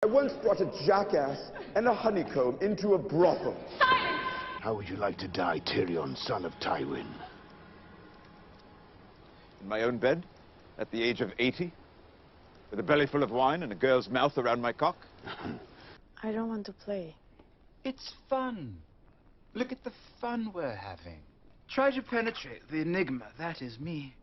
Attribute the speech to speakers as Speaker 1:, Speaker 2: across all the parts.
Speaker 1: once brought a jackass and a honeycomb into a brothel.
Speaker 2: Silence!
Speaker 3: How would you like to die, Tyrion, son of Tywin?
Speaker 4: In my own bed, at the age of 80, with a belly full of wine and a girl's mouth around my cock?
Speaker 5: I don't want to play.
Speaker 6: It's fun. Look at the fun we're having. Try to penetrate the enigma. That is me.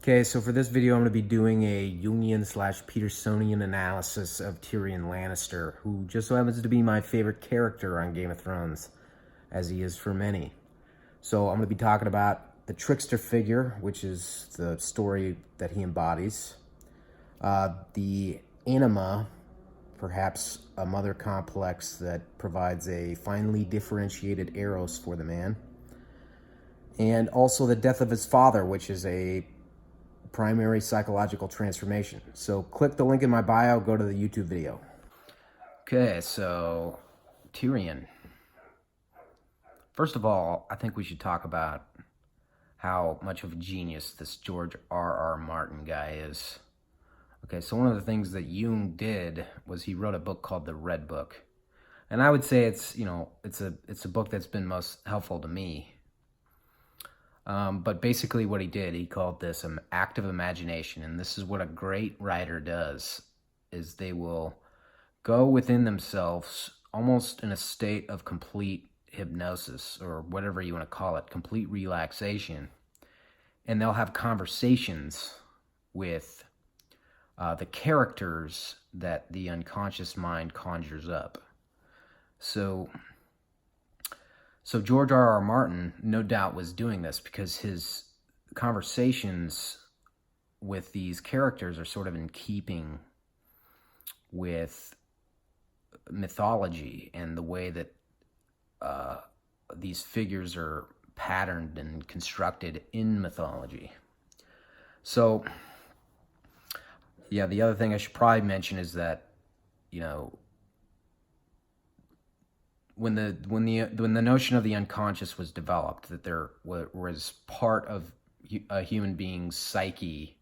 Speaker 7: Okay, so for this video, I'm going to be doing a Jungian/Petersonian analysis of Tyrion Lannister, who just so happens to be my favorite character on Game of Thrones, as he is for many. So I'm going to be talking about the trickster figure, which is the story that he embodies. The anima, perhaps a mother complex that provides a finely differentiated eros for the man. And also the death of his father, which is a primary psychological transformation. So click the link in my bio, go to the YouTube video. Okay, so Tyrion. First of all, I think we should talk about how much of a genius this George R.R. Martin guy is. Okay, so one of the things that Jung did was he wrote a book called The Red Book. And I would say it's, it's a book that's been most helpful to me. But basically what he did, he called this an active imagination. And this is what a great writer does, is they will go within themselves almost in a state of complete hypnosis, or whatever you want to call it, complete relaxation. And they'll have conversations with the characters that the unconscious mind conjures up. So George R.R. Martin, no doubt, was doing this because his conversations with these characters are sort of in keeping with mythology and the way that these figures are patterned and constructed in mythology. So, yeah, the other thing I should probably mention is that, when the notion of the unconscious was developed, that there was part of a human being's psyche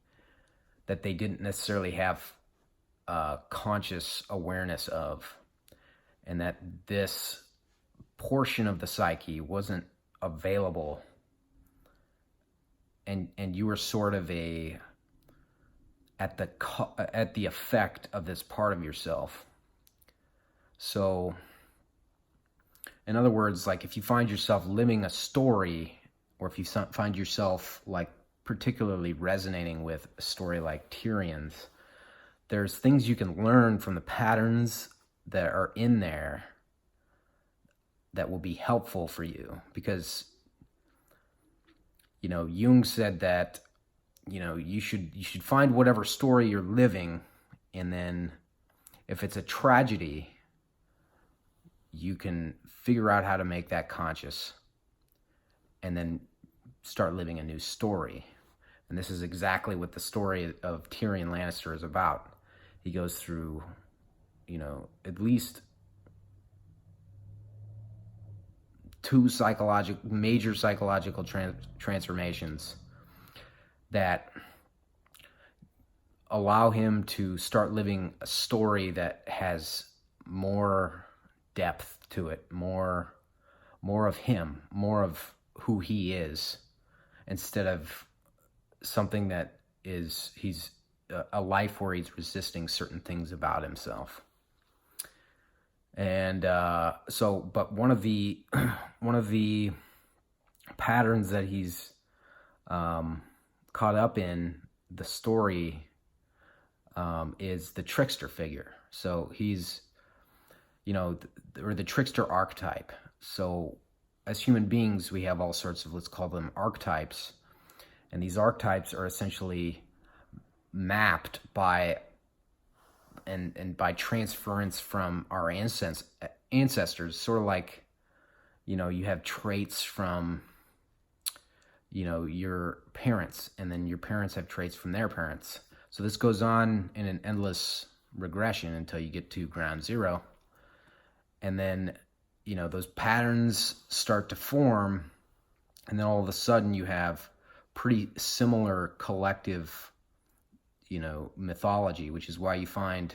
Speaker 7: that they didn't necessarily have conscious awareness of, and that this portion of the psyche wasn't available, and you were sort of at the effect of this part of yourself. So, in other words, like if you find yourself living a story, or if you find yourself like particularly resonating with a story like Tyrion's, there's things you can learn from the patterns that are in there that will be helpful for you. Because, Jung said that, you should find whatever story you're living, and then if it's a tragedy, you can figure out how to make that conscious and then start living a new story. And this is exactly what the story of Tyrion Lannister is about. He goes through, at least two major psychological transformations that allow him to start living a story that has more depth to it, more of him, more of who he is, instead of something that he's a life where he's resisting certain things about himself. And but one of the patterns that he's caught up in the story is the trickster figure. So he's or the trickster archetype. So as human beings, we have all sorts of, let's call them archetypes. And these archetypes are essentially mapped by by transference from our ancestors, sort of like, you have traits from, your parents, and then your parents have traits from their parents. So this goes on in an endless regression until you get to ground zero. And then, those patterns start to form, and then all of a sudden you have pretty similar collective, mythology, which is why you find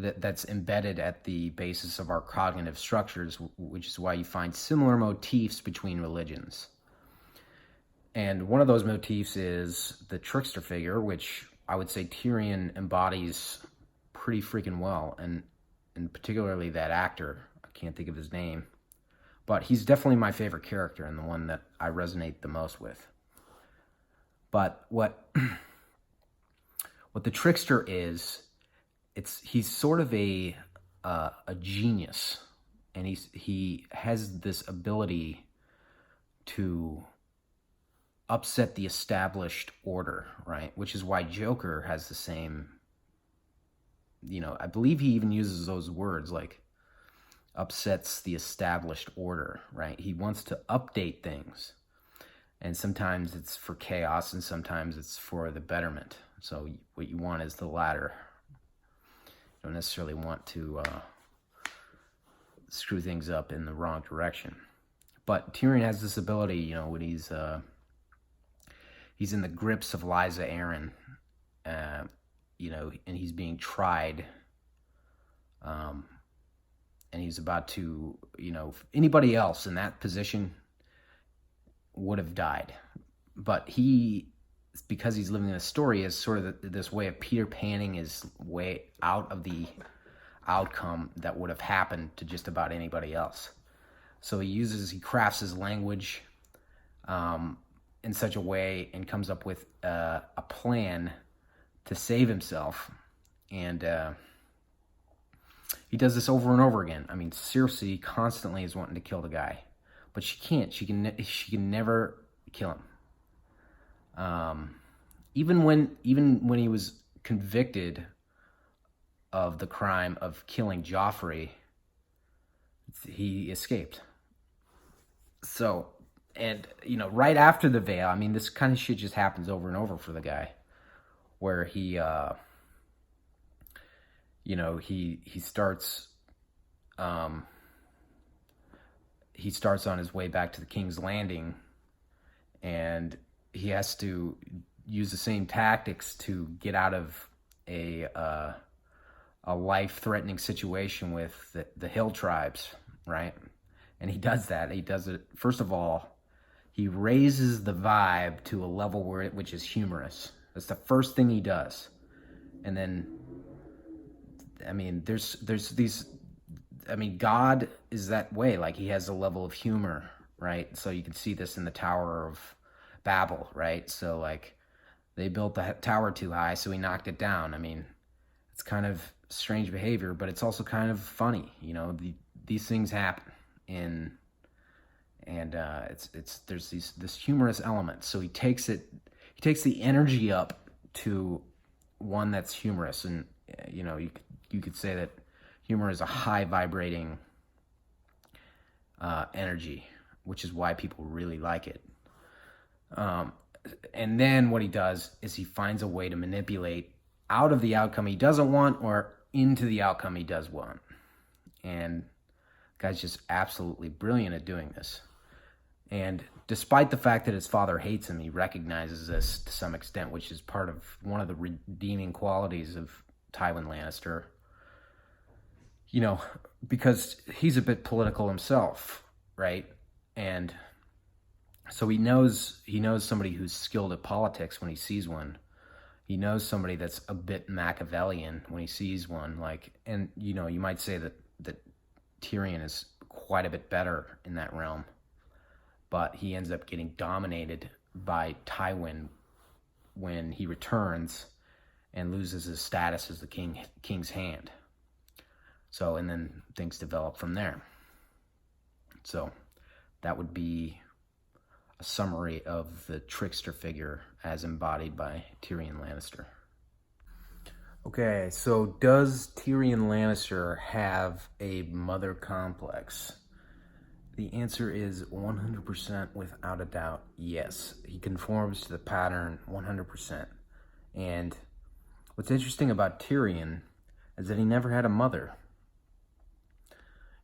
Speaker 7: that's embedded at the basis of our cognitive structures, which is why you find similar motifs between religions. And one of those motifs is the trickster figure, which I would say Tyrion embodies pretty freaking well, and particularly that actor. I can't think of his name, but he's definitely my favorite character and the one that I resonate the most with. But what the trickster is, he's sort of a genius, and he has this ability to upset the established order, right? Which is why Joker has the same, I believe he even uses those words, like upsets the established order, right? He wants to update things, and sometimes it's for chaos and sometimes it's for the betterment. So what you want is the latter. You don't necessarily want to screw things up in the wrong direction. But Tyrion has this ability, when he's in the grips of Lysa Arryn, and he's being tried, and he's about to, anybody else in that position would have died. But because he's living in a story, is sort of this way of Peter Panning his way out of the outcome that would have happened to just about anybody else. So he crafts his language in such a way and comes up with a plan to save himself. And he does this over and over again. I mean, Cersei constantly is wanting to kill the guy, but she can't. She can never kill him. Even when he was convicted of the crime of killing Joffrey, he escaped. So, and right after the veil, I mean, this kind of shit just happens over and over for the guy, where he starts on his way back to the King's Landing, and he has to use the same tactics to get out of a life-threatening situation with the hill tribes, right? And he does that. He does it, first of all, he raises the vibe to a level which is humorous. That's the first thing he does. And then, I mean, there's these, I mean, God is that way. Like, he has a level of humor, right? So you can see this in the Tower of Babel, right? So, like, they built the tower too high, so he knocked it down. I mean, it's kind of strange behavior, but it's also kind of funny. These things happen, and there's this humorous element. So he takes the energy up to one that's humorous, and you could say that humor is a high vibrating energy, which is why people really like it. And then what he does is he finds a way to manipulate out of the outcome he doesn't want or into the outcome he does want. And the guy's just absolutely brilliant at doing this. And despite the fact that his father hates him, he recognizes this to some extent, which is part of one of the redeeming qualities of Tywin Lannister. Because he's a bit political himself, right? And so he knows somebody who's skilled at politics when he sees one. He knows somebody that's a bit Machiavellian when he sees one. And you might say that Tyrion is quite a bit better in that realm, but he ends up getting dominated by Tywin when he returns and loses his status as the king's hand. So, and then things develop from there. So that would be a summary of the trickster figure as embodied by Tyrion Lannister. Okay, so does Tyrion Lannister have a mother complex? The answer is 100% without a doubt, yes. He conforms to the pattern 100%. And what's interesting about Tyrion is that he never had a mother.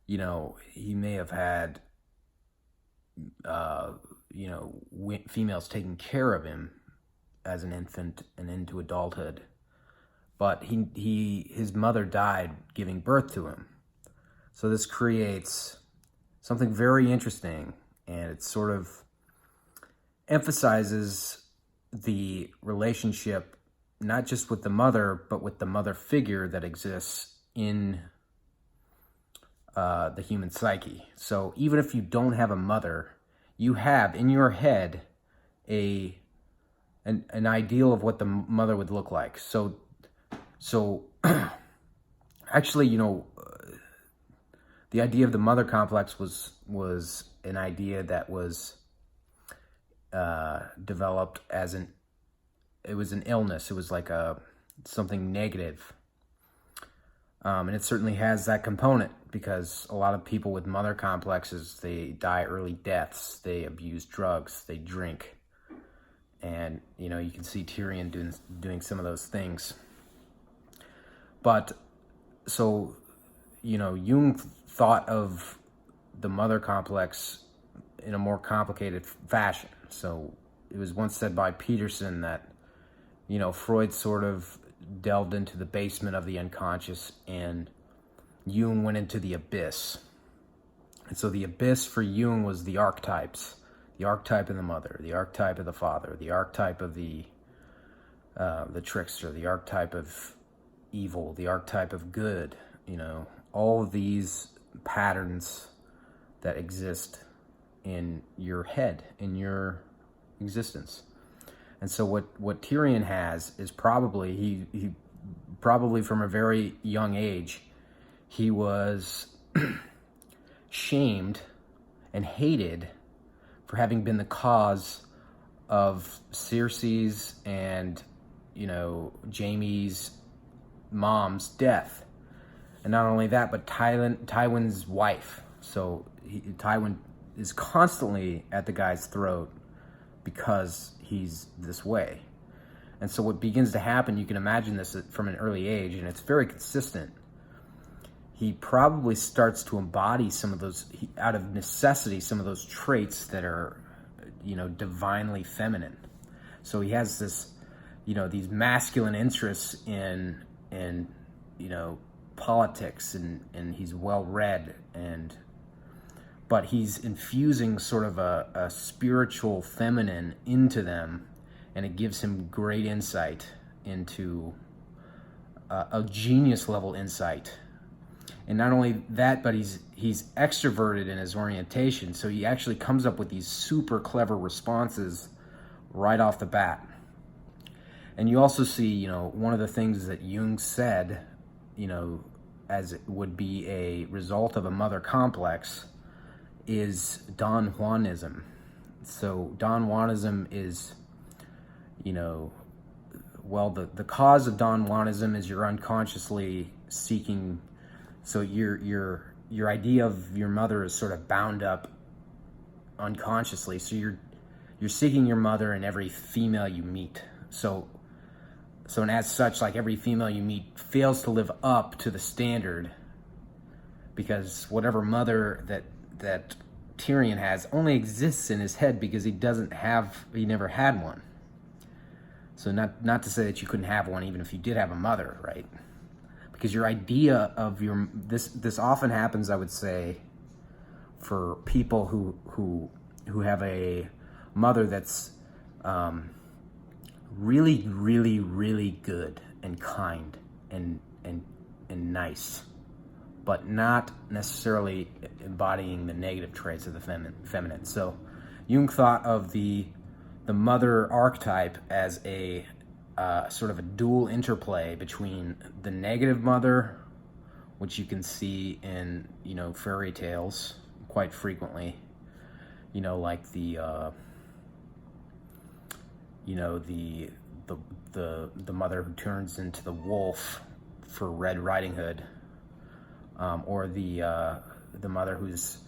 Speaker 7: He may have had females taking care of him as an infant and into adulthood, but his mother died giving birth to him. So this creates something very interesting, and it sort of emphasizes the relationship not just with the mother, but with the mother figure that exists in the human psyche. So even if you don't have a mother, you have in your head an ideal of what the mother would look like. So actually, you know, the idea of the mother complex was an idea that was developed as an illness. It was like something negative. And it certainly has that component, because a lot of people with mother complexes, they die early deaths, they abuse drugs, they drink. And, you know, you can see Tyrion doing some of those things. But, so, you know, Jung thought of the mother complex in a more complicated fashion. So it was once said by Peterson that, you know, Freud sort of delved into the basement of the unconscious, and Jung went into the abyss. And so the abyss for Jung was the archetypes. The archetype of the mother, the archetype of the father, the archetype of the trickster, the archetype of evil, the archetype of good, you know, all of these patterns that exist in your head, in your existence. And so what Tyrion has is probably, he probably from a very young age, he was shamed and hated for having been the cause of Cersei's and, you know, Jaime's mom's death. And not only that, but Tywin's wife. So Tywin is constantly at the guy's throat because he's this way. And so what begins to happen, you can imagine this from an early age, and it's very consistent. He probably starts to embody some of those, out of necessity, some of those traits that are, you know, divinely feminine. So he has this, you know, these masculine interests in you know, politics, and he's well-read, but he's infusing sort of a spiritual feminine into them, and it gives him great insight into a genius level insight. And not only that, but he's extroverted in his orientation, so he actually comes up with these super clever responses right off the bat. And you also see, you know, one of the things that Jung said, you know, as it would be a result of a mother complex, is Don Juanism. So Don Juanism is, you know, well, the cause of Don Juanism is you're unconsciously seeking. So your idea of your mother is sort of bound up unconsciously. So you're seeking your mother in every female you meet. So and as such, like, every female you meet fails to live up to the standard, because whatever mother that Tyrion has only exists in his head because he never had one. So not to say that you couldn't have one even if you did have a mother, right? Because your idea of this often happens, I would say, for people who have a mother that's really, really, really good and kind and nice, but not necessarily embodying the negative traits of the feminine. So Jung thought of the mother archetype as a sort of a dual interplay between the negative mother, which you can see in, you know, fairy tales quite frequently, you know, like the mother who turns into the wolf for Red Riding Hood, or the mother whose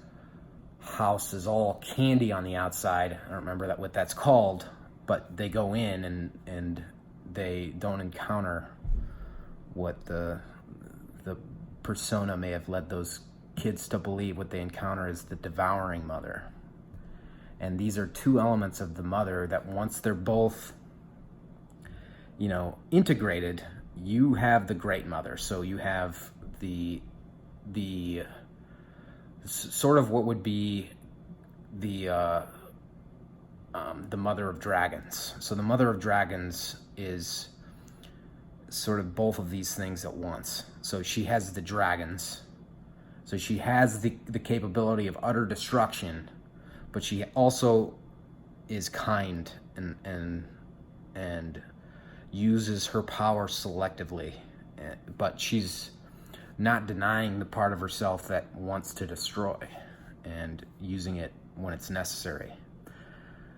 Speaker 7: house is all candy on the outside. I don't remember what that's called, but they go in and they don't encounter what the persona may have led those kids to believe. What they encounter is the devouring mother. And these are two elements of the mother that, once they're both, you know, integrated, you have the Great Mother. So you have the sort of what would be the Mother of Dragons. So the Mother of Dragons is sort of both of these things at once. So she has the dragons. So she has the capability of utter destruction, but she also is kind and uses her power selectively. But she's not denying the part of herself that wants to destroy and using it when it's necessary.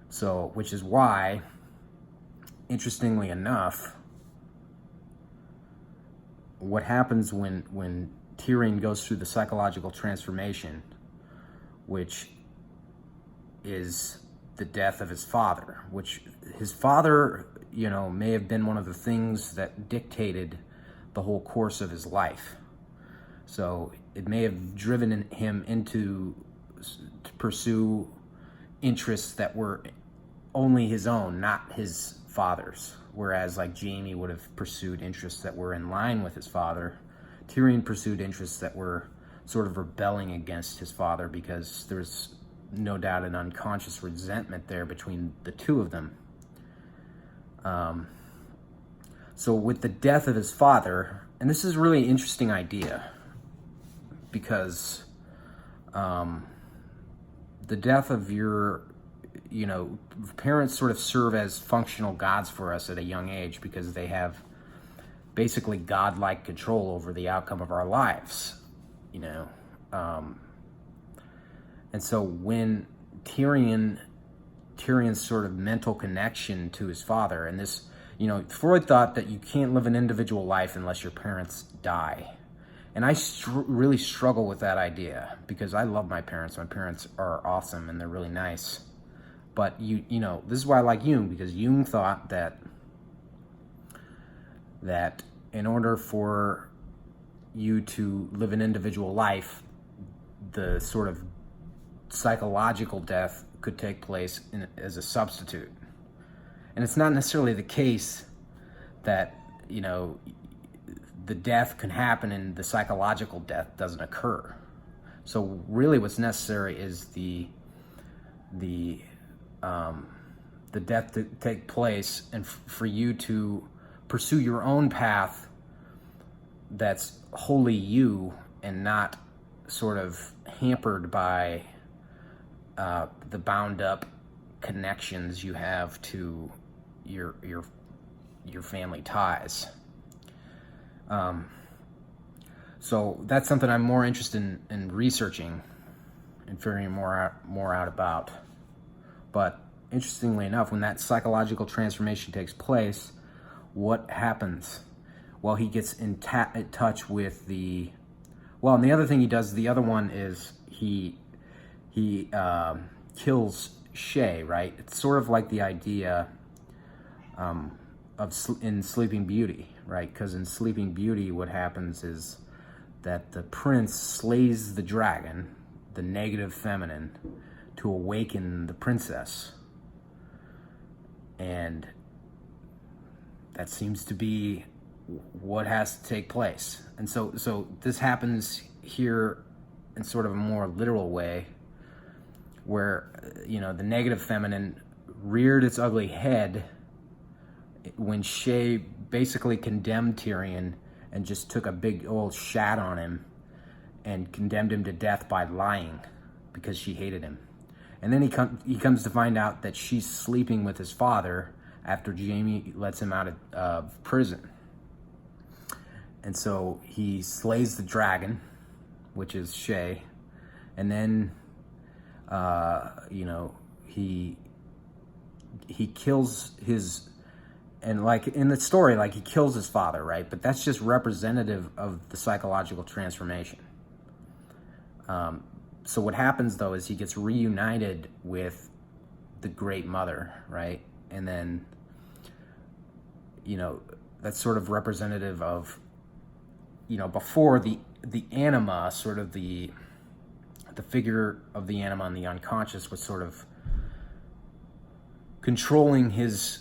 Speaker 7: So, which is why, interestingly enough, what happens when Tyrion goes through the psychological transformation, which is the death of his father, which his father, you know, may have been one of the things that dictated the whole course of his life. So it may have driven him to pursue interests that were only his own, not his father's. Whereas like Jaime would have pursued interests that were in line with his father, Tyrion pursued interests that were sort of rebelling against his father, because there's no doubt an unconscious resentment there between the two of them. So with the death of his father, and this is a really interesting idea, because the death of your, you know, parents sort of serve as functional gods for us at a young age, because they have basically godlike control over the outcome of our lives, you know. And so when Tyrion's sort of mental connection to his father, and this, you know, Freud thought that you can't live an individual life unless your parents die. And I really struggle with that idea, because I love my parents. My parents are awesome and they're really nice. But you know, this is why I like Jung, because Jung thought that in order for you to live an individual life, the sort of psychological death could take place as a substitute. And it's not necessarily the case that, you know, the death can happen and the psychological death doesn't occur. So really what's necessary is the death to take place, and for you to pursue your own path that's wholly you and not sort of hampered by the bound up connections you have to your family ties. So that's something I'm more interested in researching and figuring more out about. But interestingly enough, when that psychological transformation takes place, what happens? Well, he gets in touch with the... Well, and the other thing he does, the other one is he kills Shay, right? It's sort of like the idea in Sleeping Beauty, right? Because in Sleeping Beauty, what happens is that the prince slays the dragon, the negative feminine, to awaken the princess. And that seems to be what has to take place. And so this happens here in sort of a more literal way, where, you know, the negative feminine reared its ugly head when Shay basically condemned Tyrion and just took a big old shat on him and condemned him to death by lying because she hated him. And then he comes to find out that she's sleeping with his father after Jaime lets him out of prison. And so he slays the dragon, which is Shay, and then you know, he kills his, and like in the story, like he kills his father, right? But that's just representative of the psychological transformation. So what happens though is he gets reunited with the Great Mother, right? And then, you know, that's sort of representative of, you know, before the anima, sort of the figure of the anima and the unconscious was sort of controlling his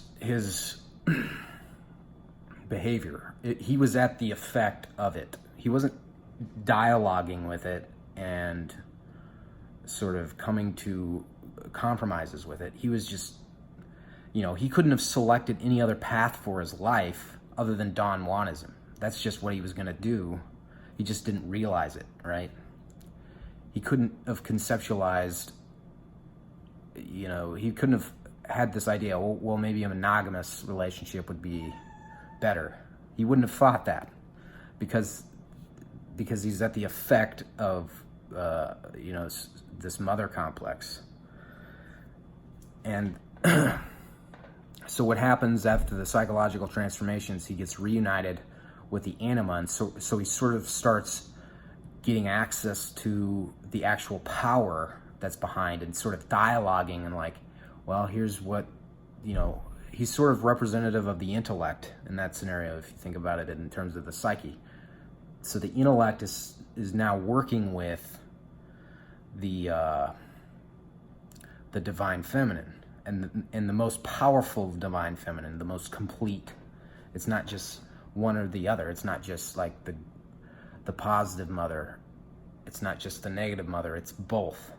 Speaker 7: behavior. He was at the effect of it. He wasn't dialoguing with it and sort of coming to compromises with it. He was just, you know, he couldn't have selected any other path for his life other than Don Juanism. That's just what he was going to do. He just didn't realize it, right? He couldn't have conceptualized, you know, he couldn't have had this idea, well, maybe a monogamous relationship would be better. He wouldn't have thought that because he's at the effect of, you know, this mother complex. And so what happens after the psychological transformations, he gets reunited with the anima, and so he sort of starts getting access to the actual power that's behind, and sort of dialoguing and like, well, here's what, you know, he's sort of representative of the intellect in that scenario, if you think about it in terms of the psyche. So the intellect is now working with the divine feminine, and the most powerful divine feminine, the most complete. It's not just one or the other. It's not just like the positive mother. It's not just the negative mother. It's both,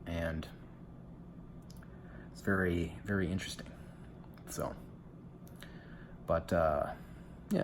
Speaker 7: and it's very, very interesting. So, but yeah.